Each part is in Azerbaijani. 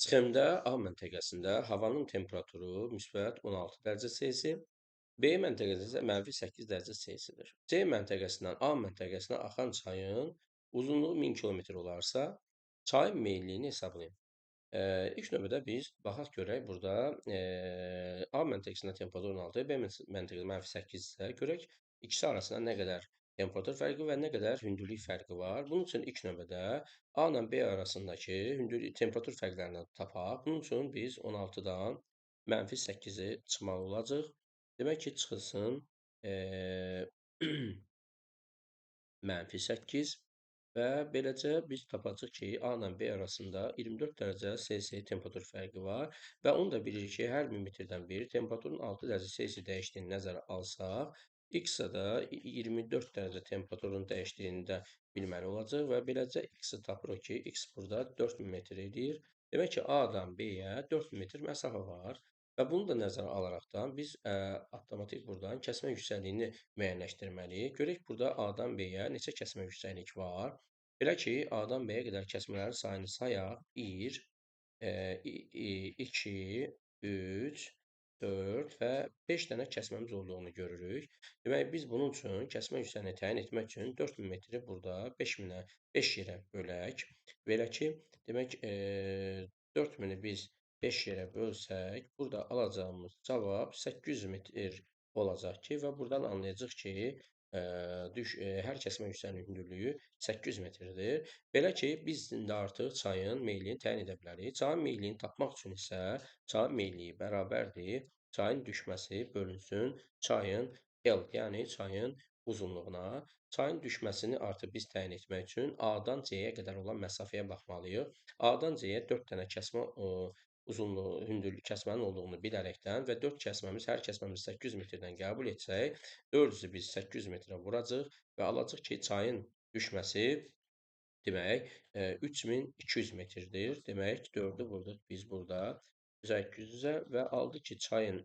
Sxemdə A məntəqəsində havanın temperaturu müsbət 16 dərəcə Selsi, B məntəqəsində isə -8 dərəcə Selsidir. C məntəqəsindən A məntəqəsinə axan çayın uzunluğu 1000 kilometr olarsa, çayın meylliyini hesablayın. İlk növbədə biz baxaq görək burada A məntəqəsində temperatur 16, B məntəqəsində -8 isə görək ikisi arasında nə qədər temperatur fərqi və nə qədər hündürlük fərqi var. Bunun üçün ilk növbədə A ilə B arasındakı temperatur fərqlərini tapaq. Bunun üçün biz 16-dan -8-i çıxmalı olacaq. Demək ki, çıxılsın -8 və beləcə biz tapacağıq ki, A ilə B arasında 24 dərəcə Selsi temperatur fərqi var və onu da bilirik ki, hər 1000 metrdən bir temperaturun 6 dərəcə Selsi dəyişdiyini nəzərə alsaq, X-ə də 24 dərəcə temperaturun dəyişdiyini də bilməli olacaq və beləcə X-i tapırıq ki, X burada 4000 metr edir. Demək ki, A-dan B-yə 4000 metr məsafə var. Və bunu da nəzərə alaraqdan biz avtomatik buradan kəsmə yüksəkliyini müəyyənləşdirməliyik. Görək burada A-dan B-yə neçə kəsmə yüksəklik var. Belə ki, A-dan B-yə qədər kəsmələrin sayını sayaq. 1, 2, 3, 4 və 5 dənə kəsməmiz olduğunu görürük. Demək, biz bunun üçün kəsmə yüksəkliyini təyin etmək üçün 4000 metri burada 5000-ə 5 yerə bölək. Belə ki, demək 4000-i biz 5 yerə bölsək, burada alacağımız cavab 800 metr olacaq ki, və buradan anlayacağıq ki, hər kəsmə yüksəkliyinin hündürlüyü 800 metrdir. Belə ki, biz indi artıq çayın meyliyini təyin edə bilərik. Çayın meyliyini tapmaq üçün isə çayın meyliyi bərabərdir. Çayın düşməsi bölünsün çayın L, yəni çayın uzunluğuna. Çayın düşməsini artıq biz təyin etmək üçün A-dan C-yə qədər olan məsafəyə baxmalıyıq. A-dan C-yə 4 dənə kəsmə uzunluğu, hündürlük kəsmənin olduğunu bilərəkdən və 4 kəsməmiz, hər kəsməmiz 800 metrdən qəbul etsək, 400-ü biz 800 metrə vuracaq və alacaq ki, çayın düşməsi demək 3200 metrdir. Demək, 4-ü vurduq biz burada 800-ə və aldı ki, çayın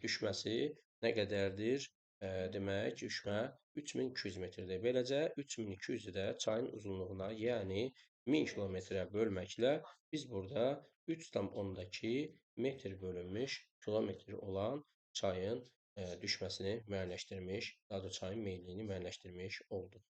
düşməsi nə qədərdir? Demək, düşmə 3200 metrdir. Beləcə 3200-ü də çayın uzunluğuna, yəni 1000 kilometrə bölməklə biz burada 3,2 metr bölünmüş kilometr olan çayın düşməsini müəyyənləşdirmiş, daha da çayın meyliyini müəyyənləşdirmiş olduq.